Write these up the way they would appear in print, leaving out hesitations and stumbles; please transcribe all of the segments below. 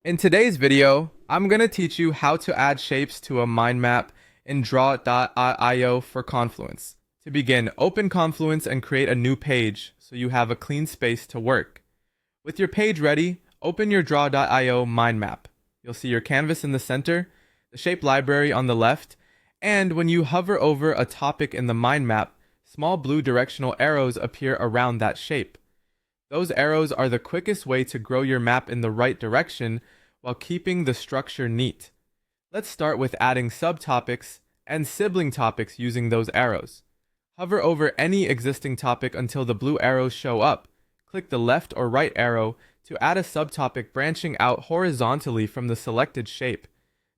In today's video, I'm going to teach you how to add shapes to a mind map in draw.io for Confluence. To begin, open Confluence and create a new page so you have a clean space to work. With your page ready, open your draw.io mind map. You'll see your canvas in the center, the shape library on the left, and when you hover over a topic in the mind map, small blue directional arrows appear around that shape. Those arrows are the quickest way to grow your map in the right direction while keeping the structure neat. Let's start with adding subtopics and sibling topics using those arrows. Hover over any existing topic until the blue arrows show up. Click the left or right arrow to add a subtopic branching out horizontally from the selected shape.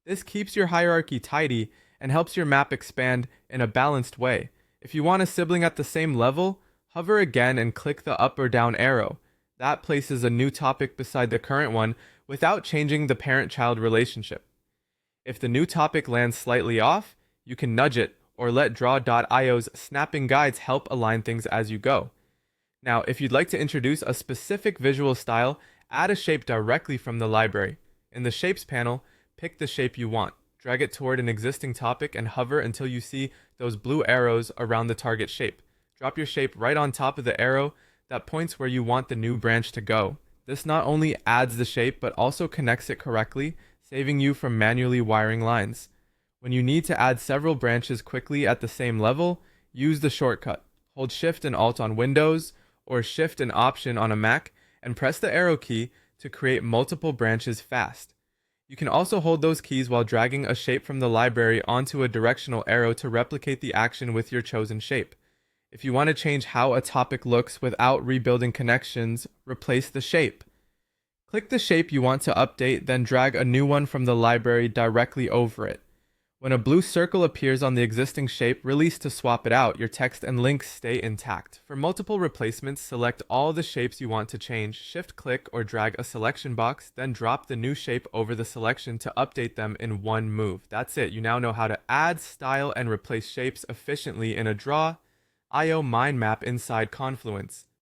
This keeps your hierarchy tidy and helps your map expand in a balanced way. If you want a sibling at the same level, hover again and click the up or down arrow. That places a new topic beside the current one without changing the parent-child relationship. If the new topic lands slightly off, you can nudge it or let draw.io's snapping guides help align things as you go. Now, if you'd like to introduce a specific visual style, add a shape directly from the library. In the Shapes panel, pick the shape you want. Drag it toward an existing topic and hover until you see those blue arrows around the target shape. Drop your shape right on top of the arrow that points where you want the new branch to go. This not only adds the shape, but also connects it correctly, saving you from manually wiring lines. When you need to add several branches quickly at the same level, use the shortcut. Hold Shift and Alt on Windows, or Shift and Option on a Mac, and press the arrow key to create multiple branches fast. You can also hold those keys while dragging a shape from the library onto a directional arrow to replicate the action with your chosen shape. If you want to change how a topic looks without rebuilding connections, replace the shape. Click the shape you want to update, then drag a new one from the library directly over it. When a blue circle appears on the existing shape, release to swap it out. Your text and links stay intact. For multiple replacements, select all the shapes you want to change. Shift-click or drag a selection box, then drop the new shape over the selection to update them in one move. That's it. You now know how to add, style, and replace shapes efficiently in a draw.io mind map inside Confluence.